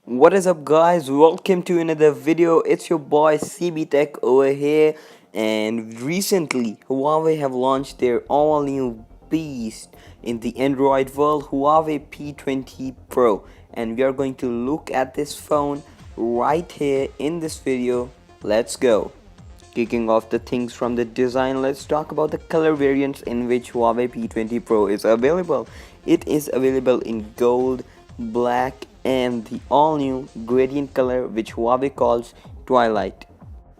What is up, guys? Welcome to another video. It's your boy CB Tech over here, and recently Huawei have launched their all new beast in the Android world, Huawei P20 Pro, and we are going to look at this phone right here in this video. Let's go. Kicking off the things from the design, let's talk about the color variants in which Huawei P20 Pro is available. It is available in gold, black, and the all-new gradient color which Huawei calls Twilight.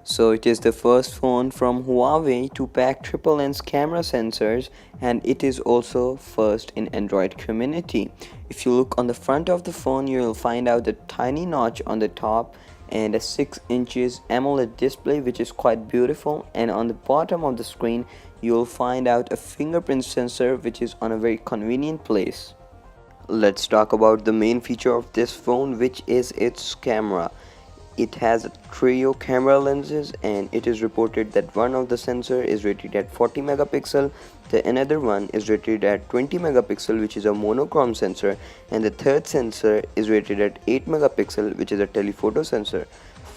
So it is the first phone from Huawei to pack triple lens camera sensors, and it is also first in Android community. If you look on the front of the phone, you will find out a tiny notch on the top and a 6 inches AMOLED display which is quite beautiful, and on the bottom of the screen you will find out a fingerprint sensor which is on a very convenient place. Let's talk about the main feature of this phone, which is its camera. It has a trio camera lenses, and it is reported that one of the sensor is rated at 40 megapixel, the another one is rated at 20 megapixel which is a monochrome sensor, and the third sensor is rated at 8 megapixel which is a telephoto sensor.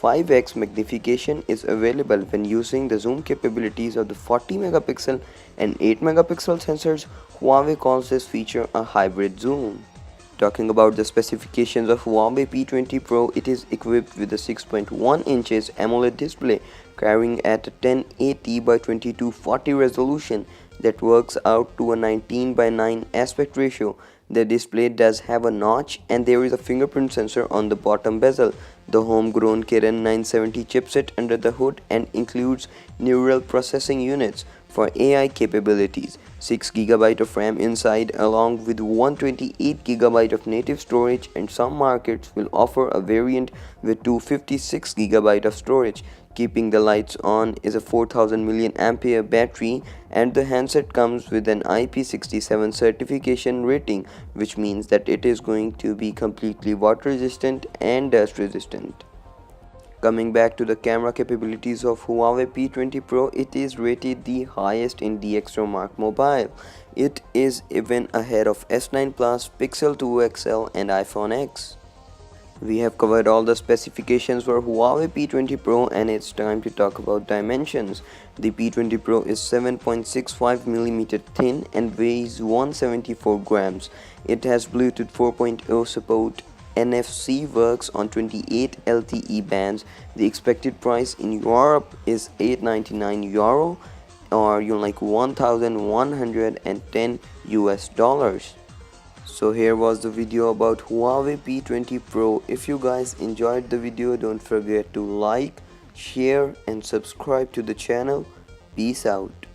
5x magnification is available when using the zoom capabilities of the 40 megapixel and 8 megapixel sensors. Huawei calls this feature a hybrid zoom. Talking about the specifications of Huawei P20 Pro, it is equipped with a 6.1 inches AMOLED display carrying at a 1080 by 2240 resolution that works out to a 19 by 9 aspect ratio. The display does have a notch, and there is a fingerprint sensor on the bottom bezel. The homegrown Kirin 970 chipset under the hood and includes neural processing units for AI capabilities, 6GB of RAM inside along with 128GB of native storage, and some markets will offer a variant with 256GB of storage. Keeping the lights on is a 4000 mAh battery, and the handset comes with an IP67 certification rating, which means that it is going to be completely water resistant and dust resistant. Coming back to the camera capabilities of Huawei P20 Pro, it is rated the highest in DxOMark Mobile. It is even ahead of S9 Plus, Pixel 2 XL and iPhone X. We have covered all the specifications for Huawei P20 Pro, and it's time to talk about dimensions. The P20 Pro is 7.65mm thin and weighs 174 grams. It has Bluetooth 4.0 support. NFC works on 28 LTE bands. The expected price in Europe is €899 or like 1,110 US dollars. So here was the video about Huawei P20 Pro. If you guys enjoyed the video, don't forget to like, share and subscribe to the channel. Peace out.